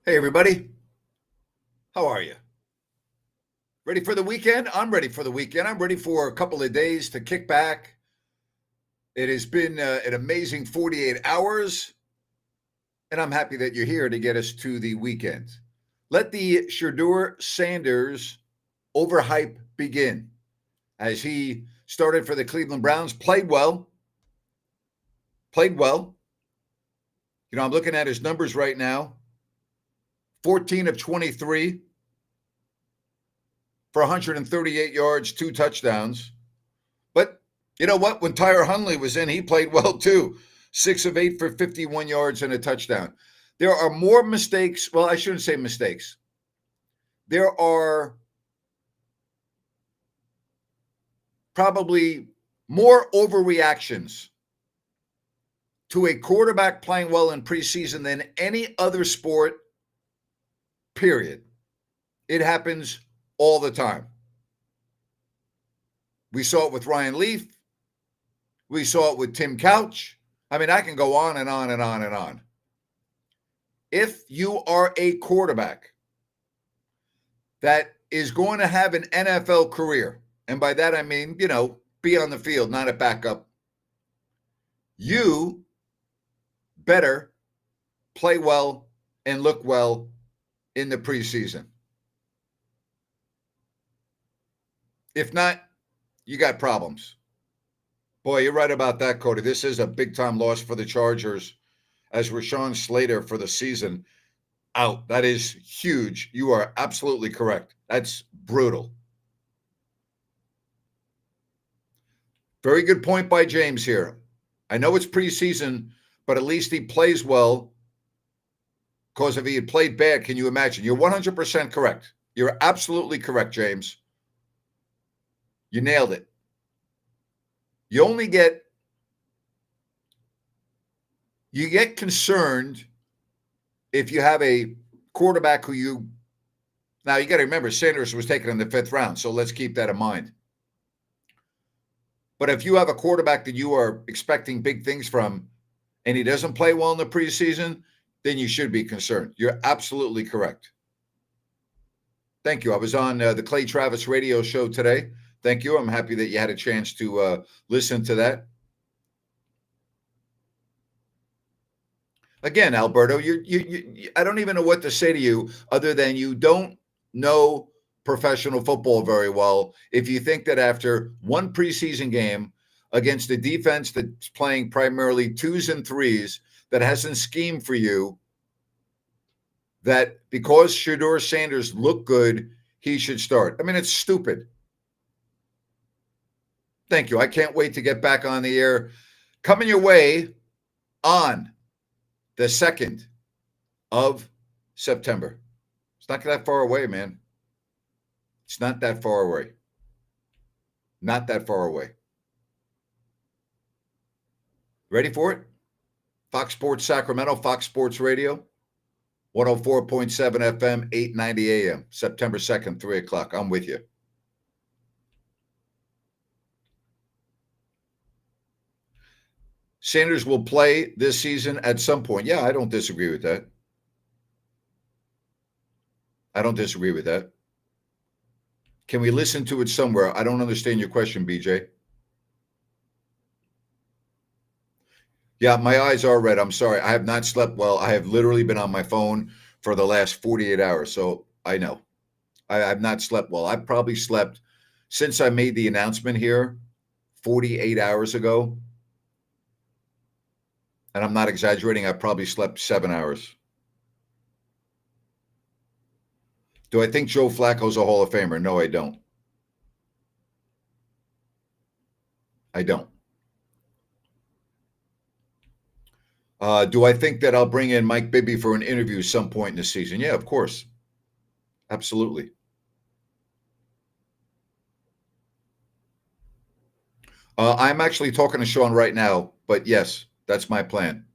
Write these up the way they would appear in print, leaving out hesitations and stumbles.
Hey, everybody. How are you? Ready for the weekend? I'm ready for the weekend. I'm ready for a couple of days to kick back. It has been an amazing 48 hours, and I'm happy that you're here to get us to the weekend. Let the Shedeur Sanders overhype begin as he started for the Cleveland Browns, played well. I'm looking at his numbers right now 14 of 23 for 138 yards, 2 touchdowns. But you know what? When Tyler Huntley was in, he played well too. 6 of 8 for 51 yards and a touchdown. There are more mistakes. Well, I shouldn't say mistakes. There are probably more overreactions to a quarterback playing well in preseason than any other sport, period. It happens all the time. We saw it with Ryan Leaf. We saw it with Tim Couch. I mean, I can go on and on and on and on. If you are a quarterback that is going to have an NFL career, and by that I mean, be on the field, not a backup, you better play well and look well in the preseason. If not, you got problems. Boy, you're right about that, Cody. This is a big-time loss for the Chargers as Rashawn Slater for the season out. That is huge. You are absolutely correct. That's brutal. Very good point by James here. I know it's preseason, but at least he plays well, because if he had played bad, can you imagine? You're 100% correct. You're absolutely correct, James. You nailed it. You get concerned if you have a quarterback now you got to remember Sanders was taken in the 5th round, so let's keep that in mind. But if you have a quarterback that you are expecting big things from and he doesn't play well in the preseason, then you should be concerned. You're absolutely correct. Thank you. I was on the Clay Travis radio show today. Thank you. I'm happy that you had a chance to listen to that. Again, Alberto, I don't even know what to say to you other than you don't know professional football very well if you think that after one preseason game against a defense that's playing primarily 2s and 3s that hasn't schemed for you, that because Shedeur Sanders looked good, he should start. I mean, it's stupid. Thank you. I can't wait to get back on the air. Coming your way on the 2nd of September. It's not that far away, man. It's not that far away. Not that far away. Ready for it? Fox Sports Sacramento, Fox Sports Radio, 104.7 FM, 890 AM, September 2nd, 3 o'clock. I'm with you. Sanders will play this season at some point. Yeah, I don't disagree with that. Can we listen to it somewhere? I don't understand your question, BJ. Yeah, my eyes are red. I'm sorry. I have not slept well. I have literally been on my phone for the last 48 hours. So I know. I have not slept well. I've probably slept since I made the announcement here 48 hours ago. And I'm not exaggerating. I probably slept 7 hours. Do I think Joe Flacco's a Hall of Famer? No, I don't. Do I think that I'll bring in Mike Bibby for an interview some point in the season? Yeah, of course. Absolutely. I'm actually talking to Sean right now, but yes, that's my plan,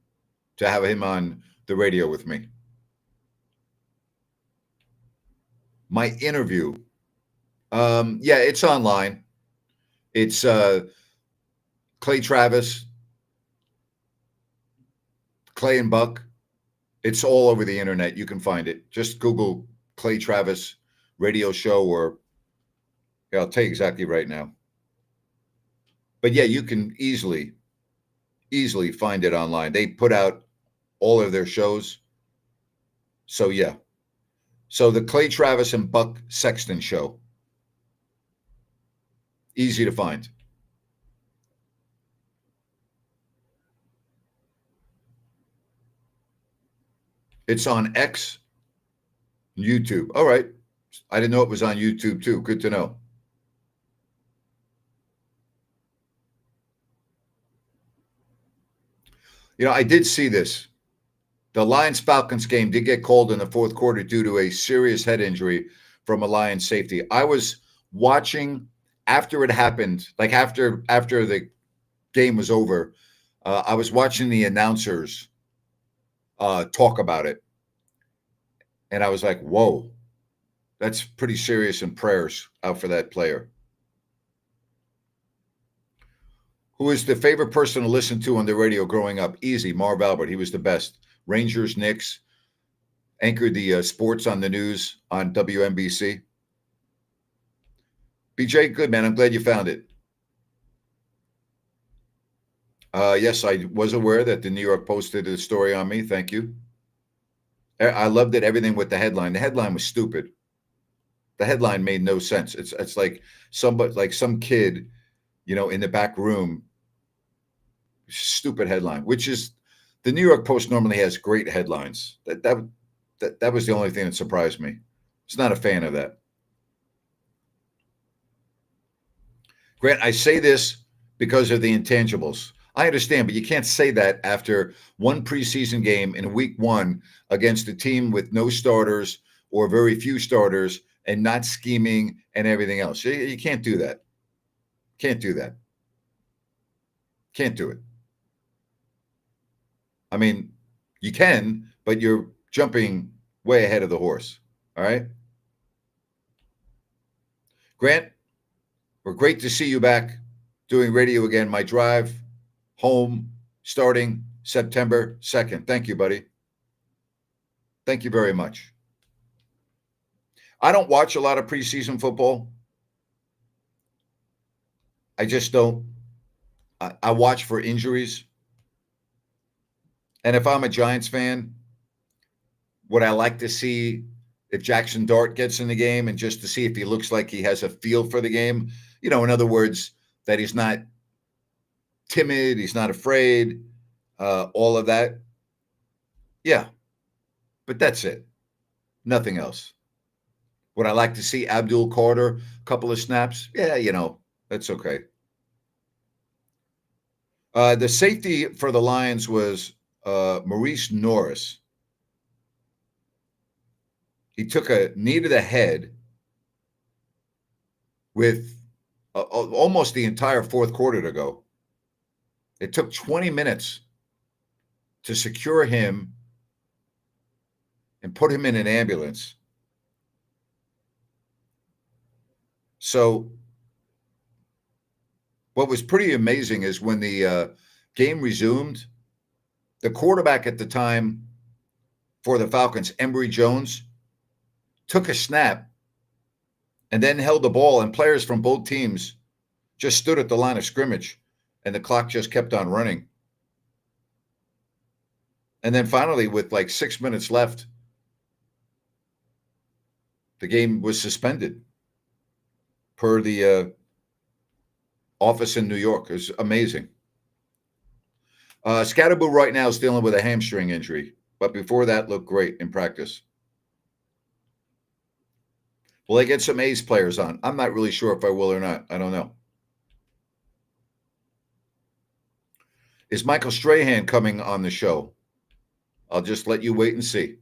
to have him on the radio with me. My interview. Yeah, it's online. It's Clay Travis, Clay and Buck, It's all over the internet. You can find it. Just Google Clay Travis radio show, or yeah, I'll tell you exactly right now. But yeah, you can easily find it online. They put out all of their shows. So yeah. So the Clay Travis and Buck Sexton show. Easy to find. It's on X, YouTube. All right. I didn't know it was on YouTube too. Good to know. You know, I did see this. The Lions-Falcons game did get called in the fourth quarter due to a serious head injury from a Lions safety. I was watching after it happened, like after the game was over. I was watching the announcers talk about it, and I was like, "Whoa, that's pretty serious." And prayers out for that player. Who is the favorite person to listen to on the radio growing up? Easy, Marv Albert. He was the best. Rangers, Knicks, anchored the sports on the news on WNBC. BJ, good man. I'm glad you found it. Yes, I was aware that the New York posted a story on me. Thank you. I loved it. Everything with the headline. The headline was stupid. The headline made no sense. It's like somebody, like some kid, in the back room. Stupid headline. Which is, the New York Post normally has great headlines. That was the only thing that surprised me. I was not a fan of that. Grant, I say this because of the intangibles. I understand, but you can't say that after one preseason game in week one against a team with no starters or very few starters and not scheming and everything else. You can't do that. Can't do that. Can't do it. I mean, you can, but you're jumping way ahead of the horse. All right? Grant, we're great to see you back doing radio again. My drive home starting September 2nd. Thank you, buddy. Thank you very much. I don't watch a lot of preseason football. I just don't. I watch for injuries. And if I'm a Giants fan, would I like to see if Jackson Dart gets in the game, and just to see if he looks like he has a feel for the game? In other words, that he's not timid, he's not afraid, all of that. Yeah, but that's it. Nothing else. Would I like to see Abdul Carter a couple of snaps? Yeah, that's okay. The safety for the Lions was Maurice Norris. He took a knee to the head with almost the entire fourth quarter to go. It took 20 minutes to secure him and put him in an ambulance. So what was pretty amazing is when the game resumed, the quarterback at the time for the Falcons, Emory Jones, took a snap and then held the ball, and players from both teams just stood at the line of scrimmage, and the clock just kept on running. And then finally, with like 6 minutes left, the game was suspended per the office in New York. It was amazing. Scatterboo right now is dealing with a hamstring injury, but before that looked great in practice. Will they get some A's players on? I'm not really sure if I will or not. I don't know. Is Michael Strahan coming on the show? I'll just let you wait and see.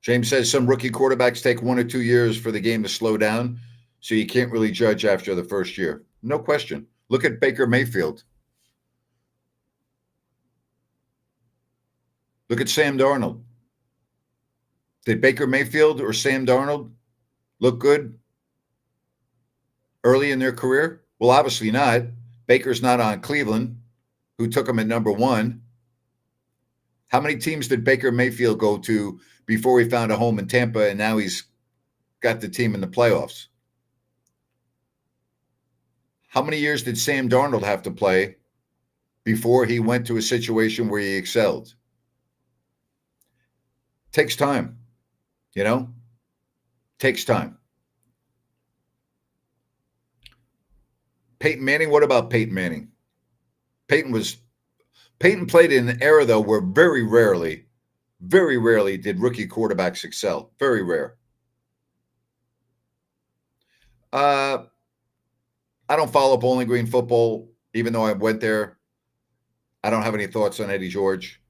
James says some rookie quarterbacks take 1 or 2 years for the game to slow down, so you can't really judge after the first year. No question. Look at Baker Mayfield. Look at Sam Darnold. Did Baker Mayfield or Sam Darnold look good early in their career? Well, obviously not. Baker's not on Cleveland, who took him at number 1. How many teams did Baker Mayfield go to before he found a home in Tampa, and now he's got the team in the playoffs? How many years did Sam Darnold have to play before he went to a situation where he excelled? Takes time, you know? Takes time. Peyton Manning, what about Peyton Manning? Peyton played in an era, though, where very rarely did rookie quarterbacks excel. Very rare. I don't follow Bowling Green football, even though I went there. I don't have any thoughts on Eddie George.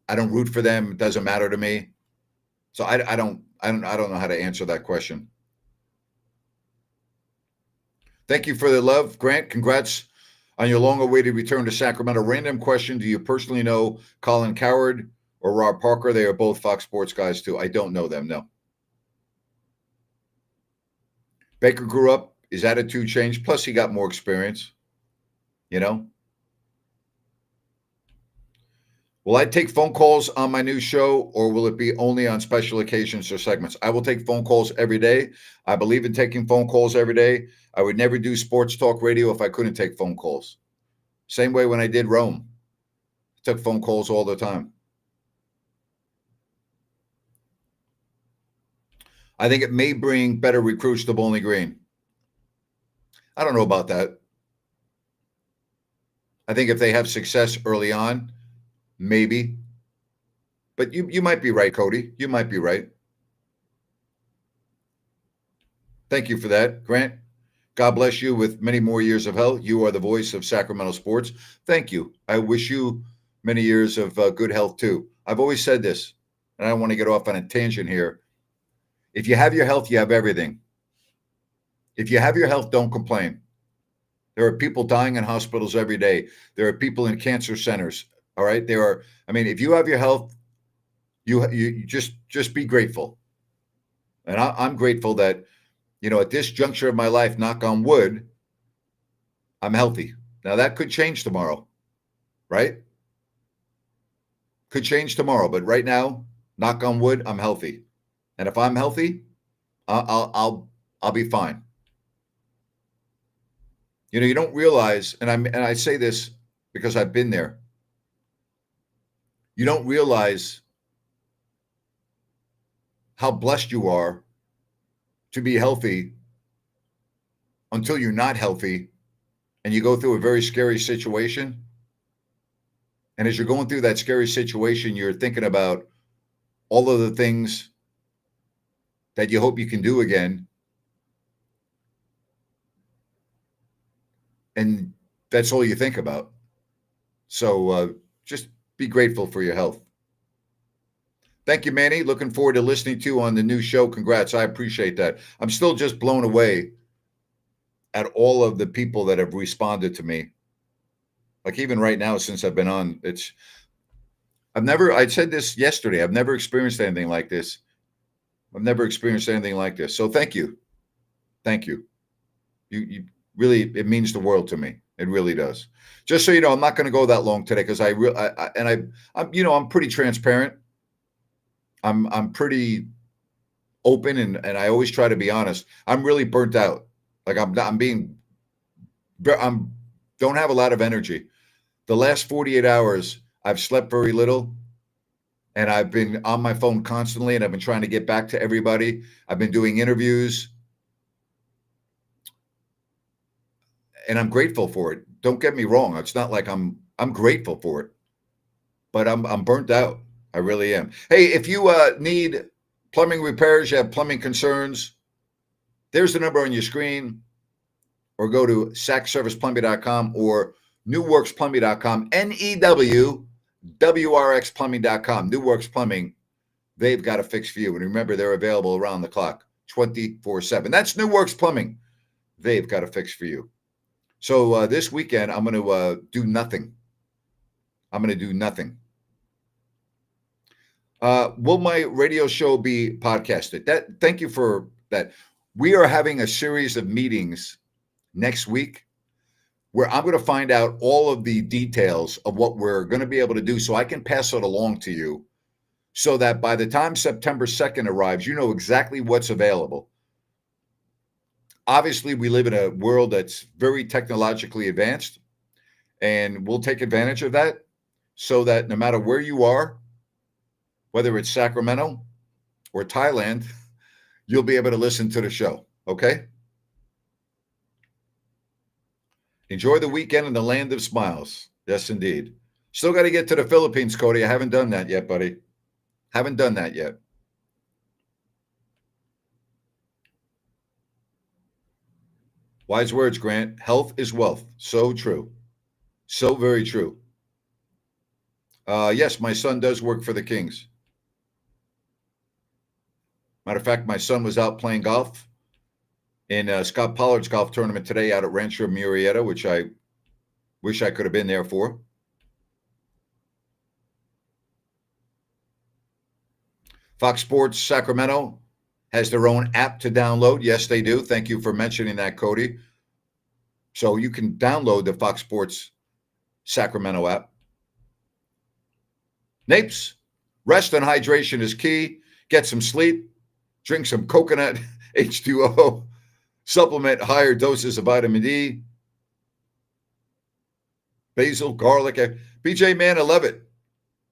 I don't root for them. It doesn't matter to me. So I don't know how to answer that question. Thank you for the love, Grant. Congrats on your long-awaited return to Sacramento. Random question: do you personally know Colin Cowherd or Rob Parker? They are both Fox Sports guys too. I don't know them. No. Baker grew up. His attitude changed. Plus, he got more experience. You know. Will I take phone calls on my new show, or will it be only on special occasions or segments? I will take phone calls every day. I believe in taking phone calls every day. I would never do sports talk radio if I couldn't take phone calls. Same way when I did Rome. I took phone calls all the time. I think it may bring better recruits to Bowling Green. I don't know about that. I think if they have success early on, maybe. But you might be right, Cody. You might be right. Thank you for that, Grant. God bless you with many more years of health. You are the voice of Sacramento sports. Thank you. I wish you many years of good health, too. I've always said this, and I don't want to get off on a tangent here. If you have your health, you have everything. If you have your health, don't complain. There are people dying in hospitals every day. There are people in cancer centers. All right. If you have your health, you just be grateful. And I'm grateful that, at this juncture of my life, knock on wood, I'm healthy. Now that could change tomorrow, right? Could change tomorrow, but right now, knock on wood, I'm healthy. And if I'm healthy, I'll be fine. You don't realize, and I say this because I've been there. You don't realize how blessed you are to be healthy until you're not healthy and you go through a very scary situation. And as you're going through that scary situation, you're thinking about all of the things that you hope you can do again. And that's all you think about. So just be grateful for your health. Thank you, Manny. Looking forward to listening to you on the new show. Congrats. I appreciate that. I'm still just blown away at all of the people that have responded to me. Like even right now, since I've been on, I said this yesterday, I've never experienced anything like this. So thank you. Thank you. You really, it means the world to me. It really does. Just so you know, I'm not going to go that long today because I'm pretty transparent. I'm pretty open and I always try to be honest. I'm really burnt out. Like I don't have a lot of energy. The last 48 hours, I've slept very little and I've been on my phone constantly and I've been trying to get back to everybody. I've been doing interviews and I'm grateful for it. Don't get me wrong. It's not like I'm grateful for it, but I'm burnt out. I really am. Hey, if you need plumbing repairs, you have plumbing concerns, there's the number on your screen, or go to sacserviceplumbing.com or newworksplumbing.com, NEWWRXplumbing.com. New Works Plumbing, they've got a fix for you. And remember, they're available around the clock, 24/7. That's New Works Plumbing. They've got a fix for you. So this weekend, I'm going to do nothing. Will my radio show be podcasted? Thank you for that. We are having a series of meetings next week, where I'm going to find out all of the details of what we're going to be able to do so I can pass it along to you so that by the time September 2nd arrives, you know exactly what's available. Obviously, we live in a world that's very technologically advanced, and we'll take advantage of that so that no matter where you are, whether it's Sacramento or Thailand, you'll be able to listen to the show, okay? Enjoy the weekend in the land of smiles. Yes, indeed. Still got to get to the Philippines, Cody. I haven't done that yet, buddy. Haven't done that yet. Wise words, Grant. Health is wealth. So true. So very true. Yes, my son does work for the Kings. Matter of fact, my son was out playing golf in Scott Pollard's golf tournament today out at Rancho Murrieta, which I wish I could have been there for. Fox Sports Sacramento has their own app to download. Yes, they do. Thank you for mentioning that, Cody. So you can download the Fox Sports Sacramento app. Napes, rest and hydration is key. Get some sleep. Drink some coconut H2O. Supplement higher doses of vitamin D. Basil, garlic. BJ, man, I love it.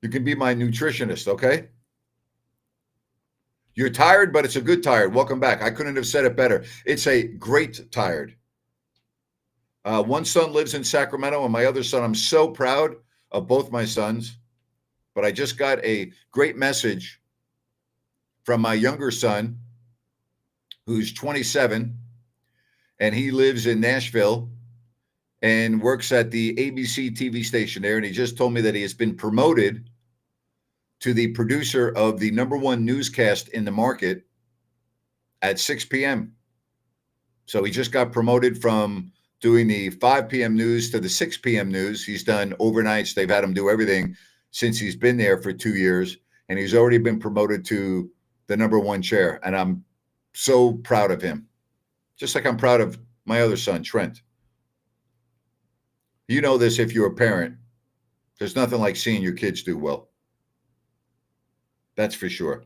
You can be my nutritionist, okay? You're tired, but it's a good tired. Welcome back. I couldn't have said it better. It's a great tired. One son lives in Sacramento, and my other son, I'm so proud of both my sons. But I just got a great message from my younger son, who's 27, and he lives in Nashville and works at the ABC TV station there. And he just told me that he has been promoted to the producer of the #1 newscast in the market at 6 p.m. So he just got promoted from doing the 5 p.m. news to the 6 p.m. news. He's done overnights. They've had him do everything since he's been there for 2 years. And he's already been promoted to the #1 chair. And I'm so proud of him. Just like I'm proud of my other son, Trent. You know this if you're a parent. There's nothing like seeing your kids do well. That's for sure.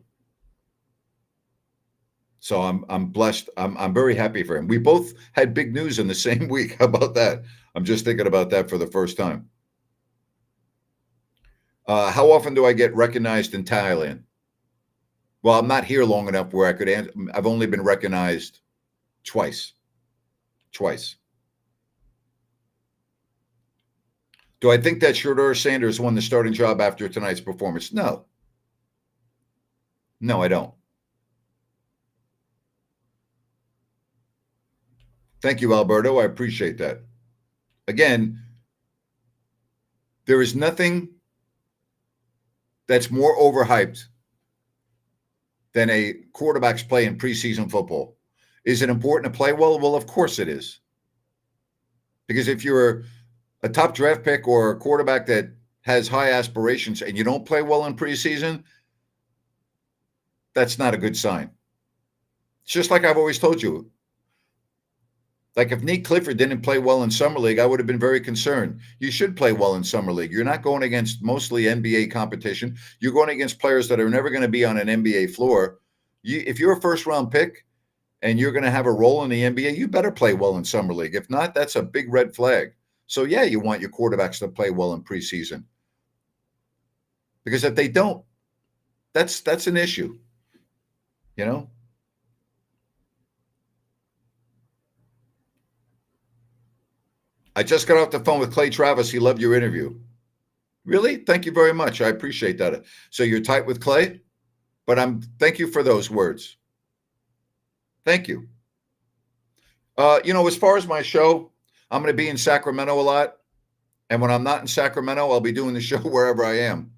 So I'm blessed. I'm very happy for him. We both had big news in the same week. How about that? I'm just thinking about that for the first time. How often do I get recognized in Thailand? Well, I'm not here long enough where I could answer. I've only been recognized twice. Twice. Do I think that Shedeur Sanders won the starting job after tonight's performance? No. No, I don't. Thank you, Alberto. I appreciate that. Again, there is nothing that's more overhyped than a quarterback's play in preseason football. Is it important to play well? Well, of course it is. Because if you're a top draft pick or a quarterback that has high aspirations and you don't play well in preseason, that's not a good sign. It's just like I've always told you. Like if Nick Clifford didn't play well in Summer League, I would have been very concerned. You should play well in Summer League. You're not going against mostly NBA competition. You're going against players that are never going to be on an NBA floor. If you're a first-round pick and you're going to have a role in the NBA, you better play well in Summer League. If not, that's a big red flag. So, yeah, you want your quarterbacks to play well in preseason. Because if they don't, that's an issue, you know? I just got off the phone with Clay Travis. He loved your interview. Really? Thank you very much. I appreciate that. So you're tight with Clay? But thank you for those words. Thank you. As far as my show, I'm going to be in Sacramento a lot. And when I'm not in Sacramento, I'll be doing the show wherever I am.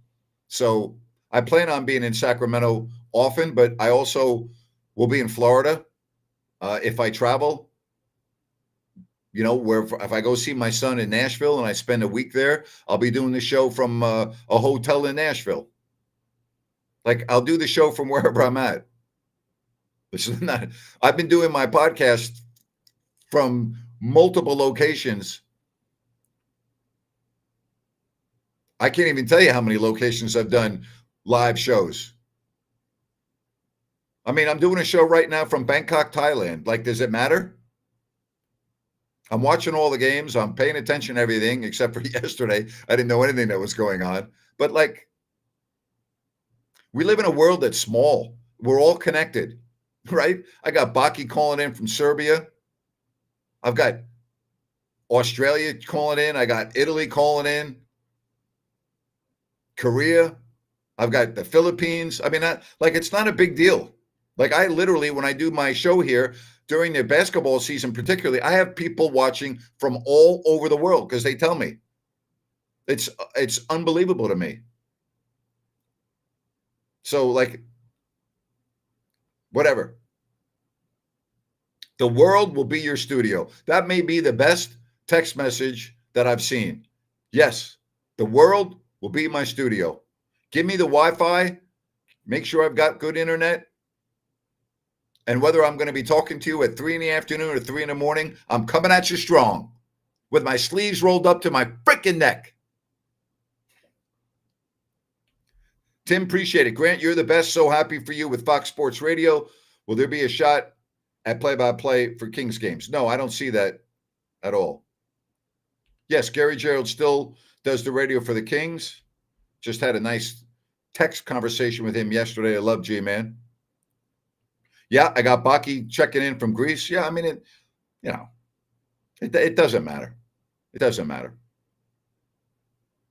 So I plan on being in Sacramento often, but I also will be in Florida if I travel. Where if I go see my son in Nashville and I spend a week there, I'll be doing the show from a hotel in Nashville. Like I'll do the show from wherever I'm at. I've been doing my podcast from multiple locations. I can't even tell you how many locations I've done live shows. I mean, I'm doing a show right now from Bangkok, Thailand. Like, does it matter? I'm watching all the games. I'm paying attention to everything except for yesterday. I didn't know anything that was going on. But like, we live in a world that's small. We're all connected, right? I got Baki calling in from Serbia. I've got Australia calling in. I got Italy calling in. Korea. I've got the Philippines. I mean, it's not a big deal. Like, I literally, when I do my show here during the basketball season, particularly, I have people watching from all over the world because they tell me. It's unbelievable to me. So, like, whatever. The world will be your studio. That may be the best text message that I've seen. Yes, the world will be my studio. Give me the Wi-Fi. Make sure I've got good internet. And whether I'm going to be talking to you at 3 in the afternoon or 3 in the morning, I'm coming at you strong with my sleeves rolled up to my freaking neck. Tim, appreciate it. Grant, you're the best. So happy for you with Fox Sports Radio. Will there be a shot at play-by-play for Kings games? No, I don't see that at all. Yes, Gary Gerald still does the radio for the Kings. Just had a nice text conversation with him yesterday. I love G-Man. Yeah, I got Baki checking in from Greece. Yeah, I mean, it doesn't matter. It doesn't matter.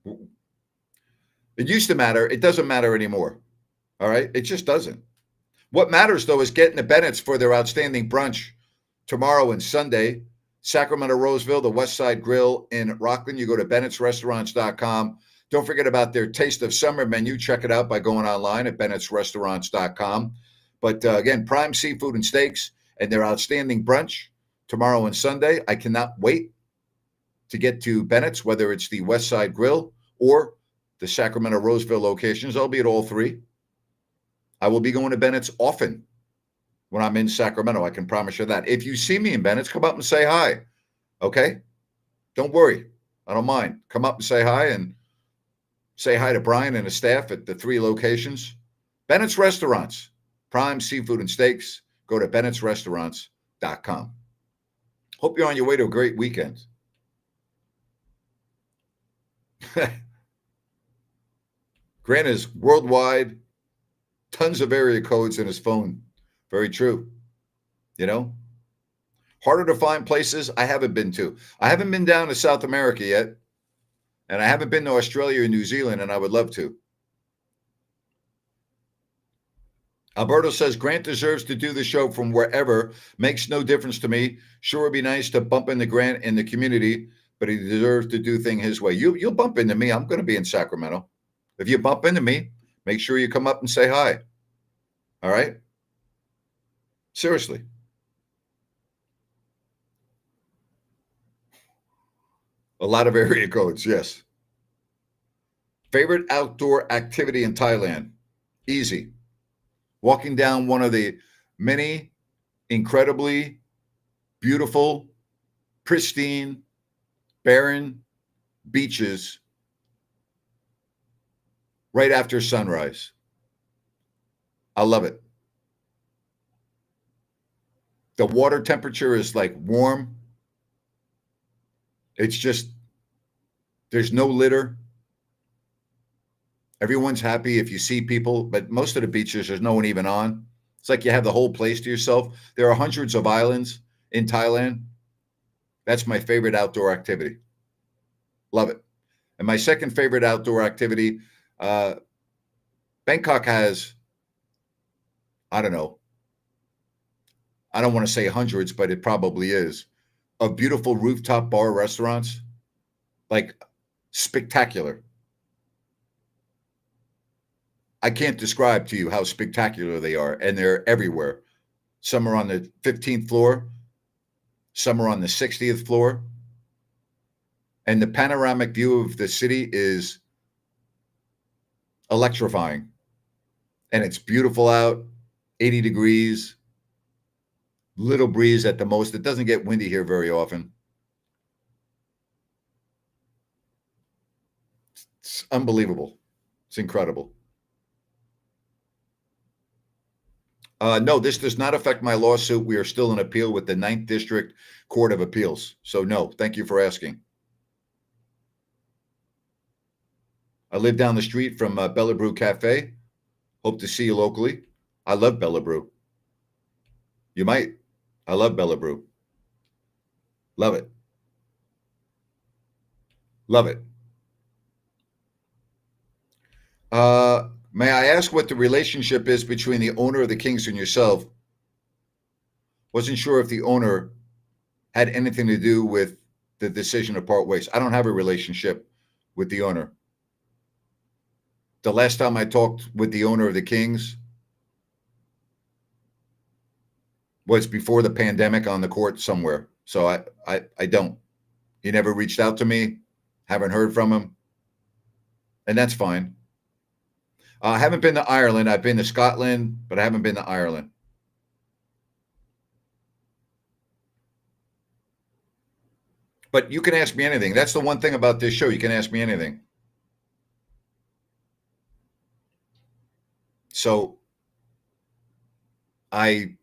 It used to matter. It doesn't matter anymore. All right? It just doesn't. What matters, though, is getting the Bennetts for their outstanding brunch tomorrow and Sunday. Sacramento, Roseville, the West Side Grill in Rockland. You go to bennettsrestaurants.com. Don't forget about their Taste of Summer menu. Check it out by going online at bennettsrestaurants.com. But again, prime seafood and steaks and their outstanding brunch tomorrow and Sunday. I cannot wait to get to Bennett's, whether it's the West Side Grill or the Sacramento Roseville locations. I'll be at all three. I will be going to Bennett's often when I'm in Sacramento. I can promise you that. If you see me in Bennett's, come up and say hi. Okay? Don't worry. I don't mind. Come up and say hi and say hi to Brian and his staff at the 3 locations. Bennett's Restaurants, prime seafood and steaks. Go to bennettsrestaurants.com. Hope you're on your way to a great weekend. Grant is worldwide, tons of area codes in his phone. Very true. Harder to find places I haven't been to. I haven't been down to South America yet, and I haven't been to Australia or New Zealand, and I would love to. Alberto says, Grant deserves to do the show from wherever. Makes no difference to me. Sure, it'd be nice to bump into Grant in the community, but he deserves to do things his way. You'll bump into me. I'm going to be in Sacramento. If you bump into me, make sure you come up and say hi. All right? Seriously. A lot of area codes, yes. Favorite outdoor activity in Thailand? Easy. Walking down one of the many incredibly beautiful, pristine, barren beaches right after sunrise. I love it. The water temperature is like warm. It's just, there's no litter. Everyone's happy if you see people, but most of the beaches, there's no one even on. It's like you have the whole place to yourself. There are hundreds of islands in Thailand. That's my favorite outdoor activity. Love it. And my second favorite outdoor activity, Bangkok has, I don't know, I don't want to say hundreds, but it probably is, of beautiful rooftop bar restaurants, like spectacular. I can't describe to you how spectacular they are, and they're everywhere. Some are on the 15th floor, some are on the 60th floor, and the panoramic view of the city is electrifying. And it's beautiful out, 80 degrees, little breeze at the most. It doesn't get windy here very often. It's unbelievable. It's incredible. No, this does not affect my lawsuit. We are still in appeal with the 9th District Court of Appeals. So no, thank you for asking. I live down the street from Bella Brew Cafe. Hope to see you locally. I love Bella Brew. You might. I love Bella Brew. Love it. Love it. May I ask what the relationship is between the owner of the Kings and yourself? Wasn't sure if the owner had anything to do with the decision to part ways. I don't have a relationship with the owner. The last time I talked with the owner of the Kings was before the pandemic on the court somewhere. So I don't. He never reached out to me. Haven't heard from him. And that's fine. I haven't been to Ireland. I've been to Scotland, but I haven't been to Ireland. But you can ask me anything. That's the one thing about this show. You can ask me anything. So I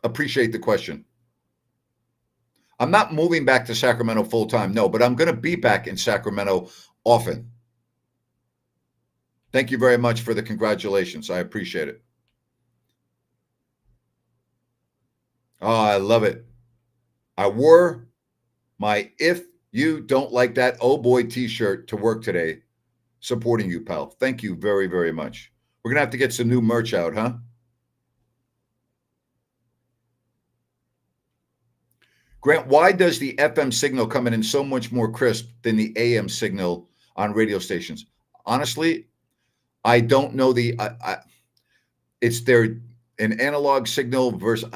appreciate the question. I'm not moving back to Sacramento full time, no, but I'm going to be back in Sacramento often. Thank you very much for the congratulations. I appreciate it. Oh, I love it. I wore my "If You Don't Like That Oh Boy" t-shirt to work today, supporting you, pal. Thank you very, very much. We're going to have to get some new merch out, huh? Grant, why does the FM signal come in so much more crisp than the AM signal on radio stations? Honestly, I don't know it's an analog signal versus.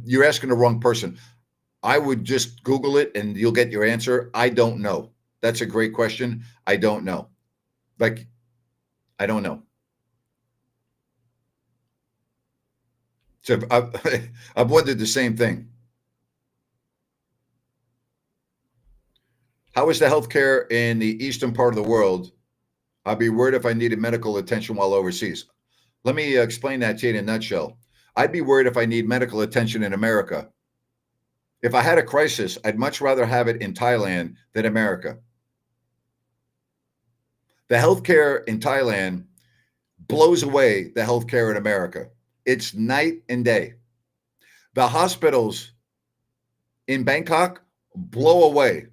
You're asking the wrong person. I would just Google it and you'll get your answer. I don't know. That's a great question. I don't know. I don't know. So I've wondered the same thing. How is the healthcare in the eastern part of the world? I'd be worried if I needed medical attention while overseas. Let me explain that to you in a nutshell. I'd be worried if I need medical attention in America. If I had a crisis, I'd much rather have it in Thailand than America. The healthcare in Thailand blows away the healthcare in America. It's night and day. The hospitals in Bangkok blow away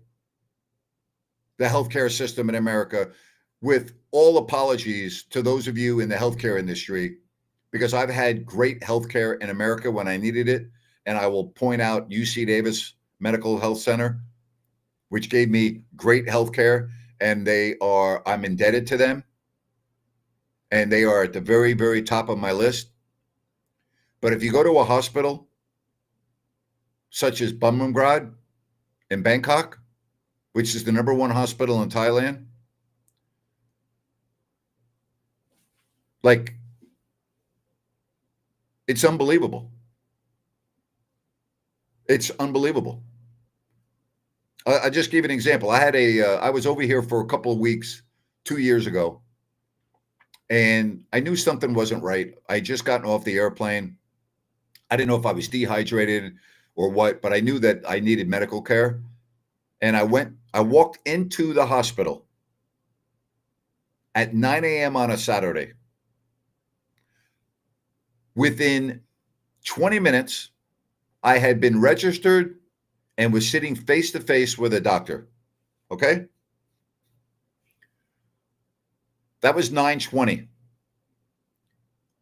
the healthcare system in America, with all apologies to those of you in the healthcare industry, because I've had great healthcare in America when I needed it. And I will point out UC Davis Medical Health Center, which gave me great healthcare, and I'm indebted to them. And they are at the very, very top of my list. But if you go to a hospital such as Bumrungrad in Bangkok, which is the #1 hospital in Thailand, it's unbelievable. It's unbelievable. I just gave an example. I was over here for a couple of weeks 2 years ago, and I knew something wasn't right. I had just gotten off the airplane. I didn't know if I was dehydrated or what, but I knew that I needed medical care. And I walked into the hospital at 9 a.m. on a Saturday. Within 20 minutes, I had been registered and was sitting face to face with a doctor. Okay? That was 9:20.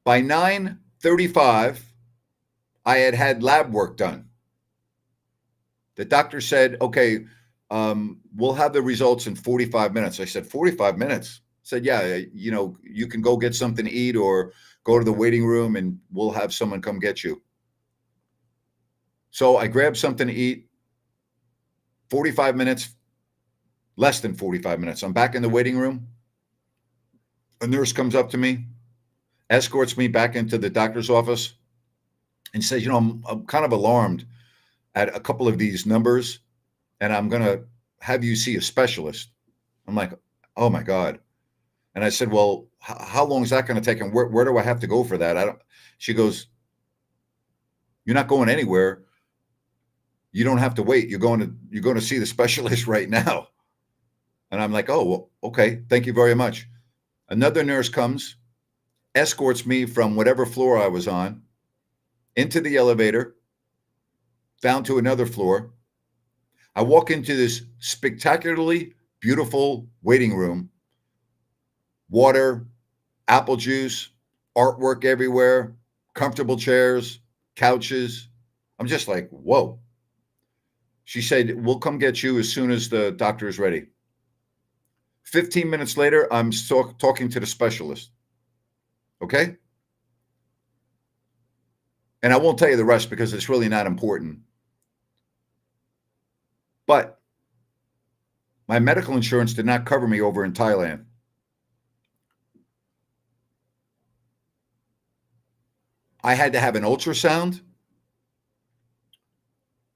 By 9:35, I had lab work done. The doctor said, okay, we'll have the results in 45 minutes. I said, 45 minutes? I said, yeah, you can go get something to eat or go to the waiting room and we'll have someone come get you. So I grabbed something to eat. 45 minutes, less than 45 minutes. I'm back in the waiting room. A nurse comes up to me, escorts me back into the doctor's office, and says, I'm kind of alarmed at a couple of these numbers, and I'm going to have you see a specialist. I'm like, oh my God. And I said, well, how long is that going to take? And where do I have to go for that? I don't, she goes, you're not going anywhere. You don't have to wait. You're going to see the specialist right now. And I'm like, oh, well, okay. Thank you very much. Another nurse comes, escorts me from whatever floor I was on into the elevator, down to another floor. I walk into this spectacularly beautiful waiting room, water, apple juice, artwork everywhere, comfortable chairs, couches. I'm just like, whoa. She said, we'll come get you as soon as the doctor is ready. 15 minutes later, I'm talking to the specialist. Okay? And I won't tell you the rest because it's really not important. But my medical insurance did not cover me over in Thailand. I had to have an ultrasound.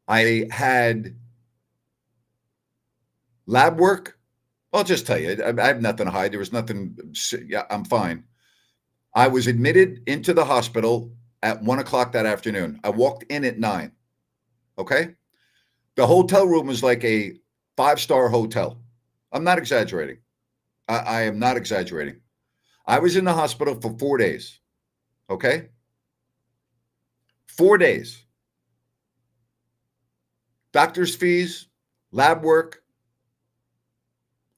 I had lab work. I'll just tell you, I have nothing to hide. There was nothing. Yeah, I'm fine. I was admitted into the hospital at 1:00 that afternoon. I walked in at 9. Okay. The hotel room was like a 5-star hotel. I'm not exaggerating. I am not exaggerating. I was in the hospital for 4 days. Okay. 4 days. Doctor's fees, lab work,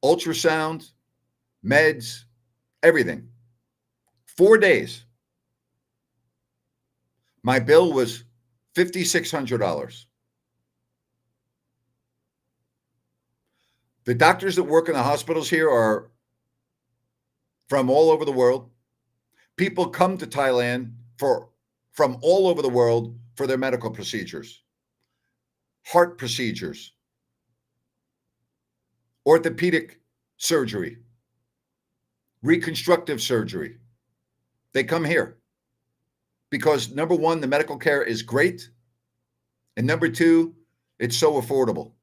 ultrasound, meds, everything. 4 days. My bill was $5,600. The doctors that work in the hospitals here are from all over the world. People come to Thailand from all over the world for their medical procedures, heart procedures, orthopedic surgery, reconstructive surgery. They come here because, number one, the medical care is great. And number two, it's so affordable.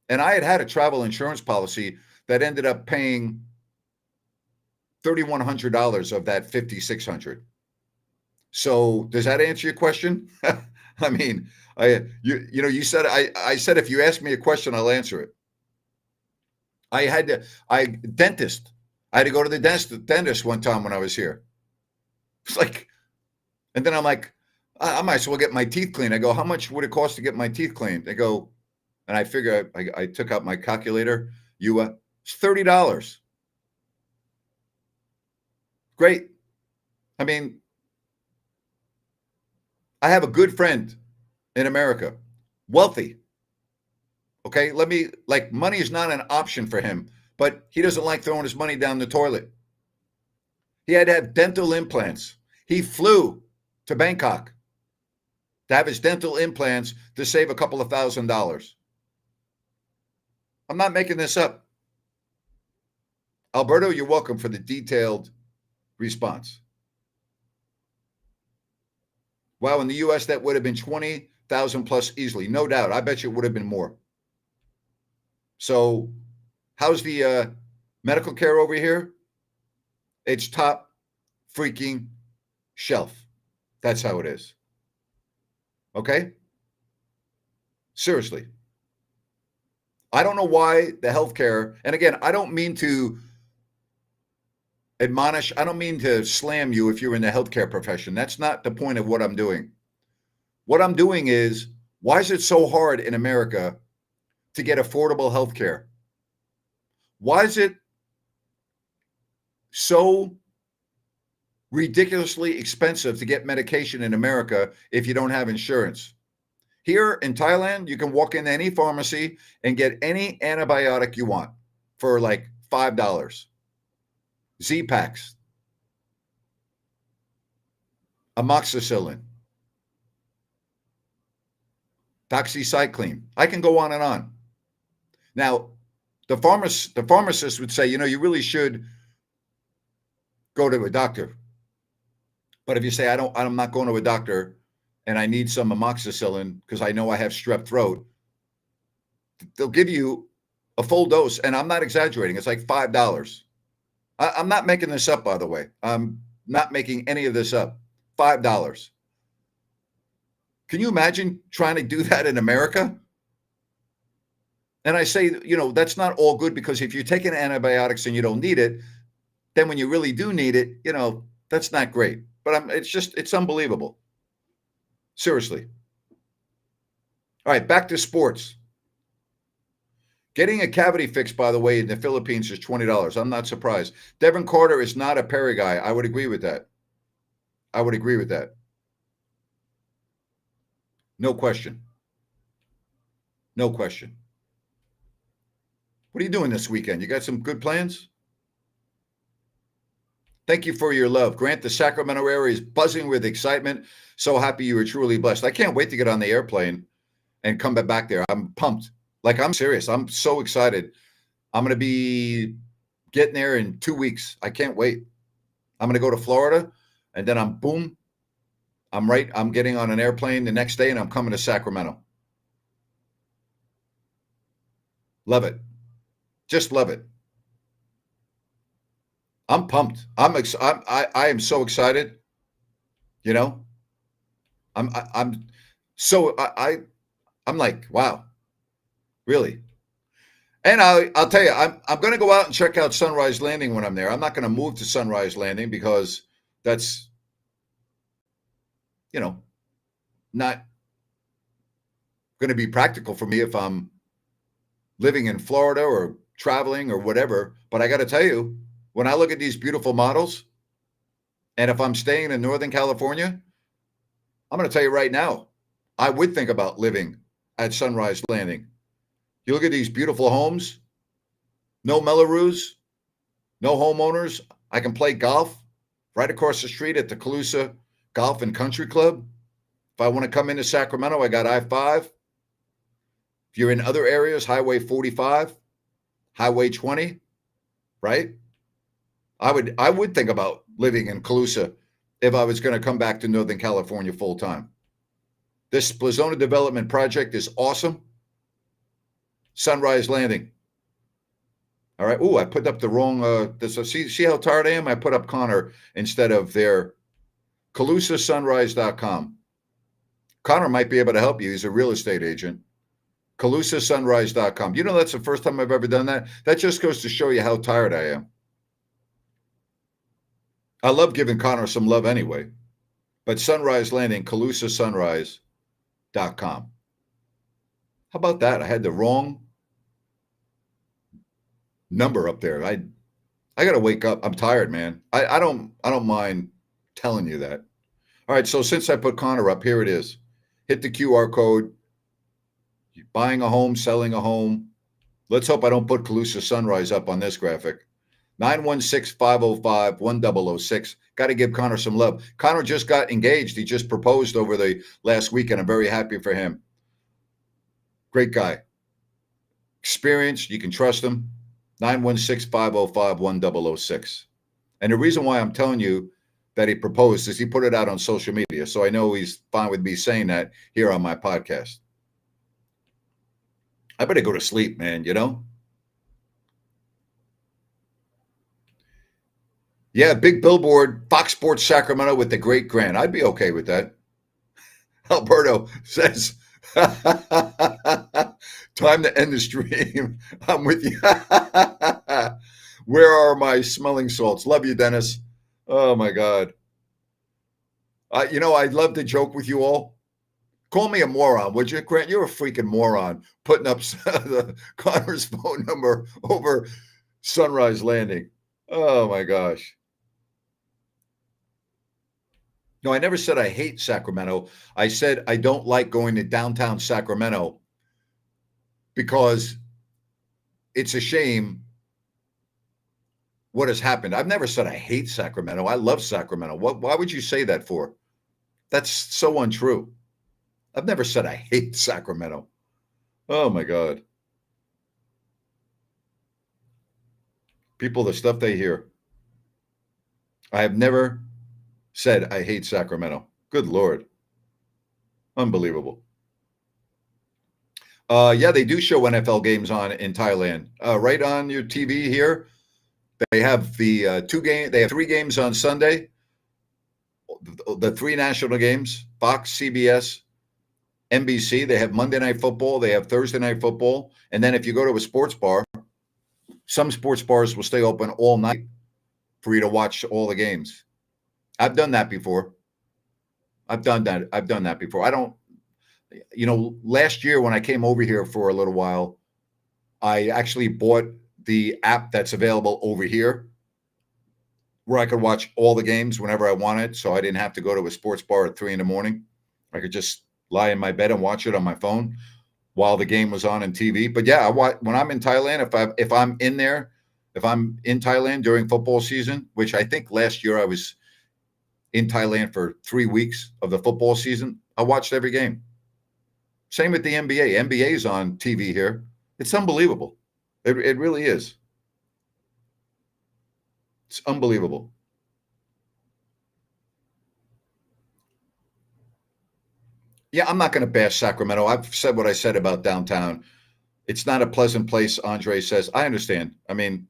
And I had a travel insurance policy that ended up paying $3,100 of that $5,600. So does that answer your question? I mean, you said I said if you ask me a question, I'll answer it. Dentist. I had to go to the dentist one time when I was here. It's like, and then I'm like, I might as well get my teeth cleaned. I go, how much would it cost to get my teeth cleaned? They go, and I figure I took out my calculator. It's $30. Great. I mean, I have a good friend in America, wealthy. Okay, money is not an option for him, but he doesn't like throwing his money down the toilet. He had to have dental implants. He flew to Bangkok to have his dental implants to save a couple of $1,000s. I'm not making this up. Alberto, you're welcome for the detailed response. Wow, in the U.S., that would have been 20,000 plus easily. No doubt. I bet you it would have been more. So how's the medical care over here? It's top freaking shelf. That's how it is. Okay? Seriously. I don't know why the healthcare, and again, I don't mean to admonish, I don't mean to slam you if you're in the healthcare profession. That's not the point of what I'm doing. What I'm doing is, why is it so hard in America to get affordable healthcare? Why is it so ridiculously expensive to get medication in America if you don't have insurance? Here in Thailand, you can walk into any pharmacy and get any antibiotic you want for like $5. Z-Paks, amoxicillin, doxycycline. I can go on and on. Now, the pharmacist would say, you really should go to a doctor. But if you say, I'm not going to a doctor and I need some amoxicillin because I know I have strep throat, they'll give you a full dose, and I'm not exaggerating. It's like $5. I'm not making this up, by the way. I'm not making any of this up. $5. Can you imagine trying to do that in America? And I say, that's not all good, because if you're taking antibiotics and you don't need it, then when you really do need it, that's not great. But it's unbelievable. Seriously. All right, back to sports. Getting a cavity fix, by the way, in the Philippines is $20. I'm not surprised. Devin Carter is not a peri guy. I would agree with that. No question. No question. What are you doing this weekend? You got some good plans? Thank you for your love. Grant, the Sacramento area is buzzing with excitement. So happy you were truly blessed. I can't wait to get on the airplane and come back there. I'm pumped. Like, I'm serious. I'm so excited. I'm going to be getting there in 2 weeks. I can't wait. I'm going to go to Florida, and then I'm getting on an airplane the next day, and I'm coming to Sacramento. Love it. Just love it. I'm pumped. I am so excited. I'm like, wow, really. And I'll tell you, I'm going to go out and check out Sunrise Landing when I'm there. I'm not going to move to Sunrise Landing because that's, not going to be practical for me if I'm living in Florida or traveling or whatever. But I got to tell you, when I look at these beautiful models, and if I'm staying in Northern California, I'm going to tell you right now, I would think about living at Sunrise Landing. You look at these beautiful homes, no Mellorews, no homeowners. I can play golf right across the street at the Calusa Golf and Country Club. If I want to come into Sacramento, I got I-5. If you're in other areas, Highway 45, Highway 20, right? I would think about living in Calusa if I was going to come back to Northern California full time. This Splazona development project is awesome. Sunrise Landing. All right. Oh, I put up the wrong. See how tired I am? I put up Connor instead of their CalusaSunrise.com. Connor might be able to help you. He's a real estate agent. CalusaSunrise.com. That's the first time I've ever done that. That just goes to show you how tired I am. I love giving Connor some love anyway. But Sunrise Landing, CalusaSunrise.com. How about that? I had the wrong number up there. I got to wake up. I'm tired, man. I don't mind telling you that. All right, so since I put Connor up, here it is. Hit the QR code. You're buying a home, selling a home. Let's hope I don't put Calusa Sunrise up on this graphic. 916-505-1006. Got to give Connor some love. Connor just got engaged. He just proposed over the last weekend. I'm very happy for him. Great guy. Experienced. You can trust him. 916-505-1006. And the reason why I'm telling you that he proposed is he put it out on social media. So I know he's fine with me saying that here on my podcast. I better go to sleep, man, Yeah, big billboard, Fox Sports Sacramento with the great Grant. I'd be okay with that. Alberto says, time to end the stream. I'm with you. Where are my smelling salts? Love you, Dennis. Oh, my God. I'd love to joke with you all. Call me a moron, would you, Grant? You're a freaking moron putting up the Connor's phone number over Sunrise Landing. Oh, my gosh. No, I never said I hate Sacramento. I said I don't like going to downtown Sacramento because it's a shame what has happened. I've never said I hate Sacramento. I love Sacramento. Why would you say that for? That's so untrue. I've never said I hate Sacramento. Oh, my God. People, the stuff they hear. I have never said I hate Sacramento. Good Lord. Unbelievable. Yeah, they do show NFL games on in Thailand. Right on your TV here, they have the two game. They have three games on Sunday. The three national games: Fox, CBS, NBC. They have Monday Night Football. They have Thursday Night Football. And then if you go to a sports bar, some sports bars will stay open all night for you to watch all the games. I've done that before. I've done that. I've done that before. I don't. Last year when I came over here for a little while, I actually bought the app that's available over here where I could watch all the games whenever I wanted. So I didn't have to go to a sports bar at 3 a.m. I could just lie in my bed and watch it on my phone while the game was on TV. But yeah, when I'm in Thailand, if I'm in there, if I'm in Thailand during football season, which I think last year I was in Thailand for 3 weeks of the football season, I watched every game. Same with the NBA. NBA is on TV here. It's unbelievable. It really is. It's unbelievable. Yeah, I'm not going to bash Sacramento. I've said what I said about downtown. It's not a pleasant place, Andre says. I understand. I mean,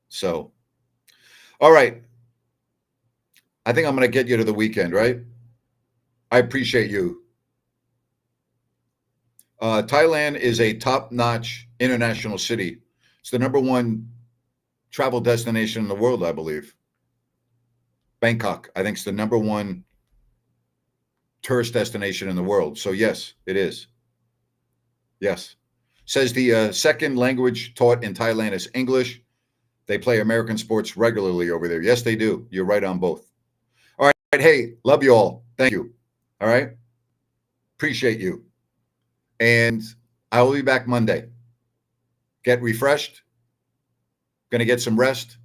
so. All right. I think I'm going to get you to the weekend, right? I appreciate you. Thailand is a top-notch international city. It's the number one travel destination in the world, I believe. Bangkok, I think, is the number one tourist destination in the world. So yes, it is. Yes. Says the second language taught in Thailand is English. They play American sports regularly over there. Yes, they do. You're right on both. All right. Hey, love you all. Thank you. All right. Appreciate you. And I will be back Monday. Get refreshed. Going to get some rest.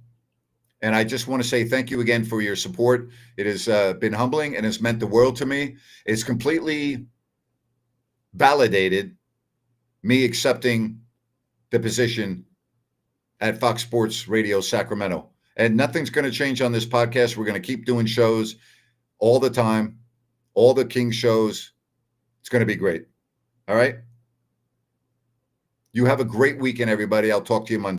And I just want to say thank you again for your support. It has been humbling and has meant the world to me. It's completely validated me accepting the position at Fox Sports Radio Sacramento. And nothing's going to change on this podcast. We're going to keep doing shows all the time, all the King shows. It's going to be great. All right. You have a great weekend, everybody. I'll talk to you Monday.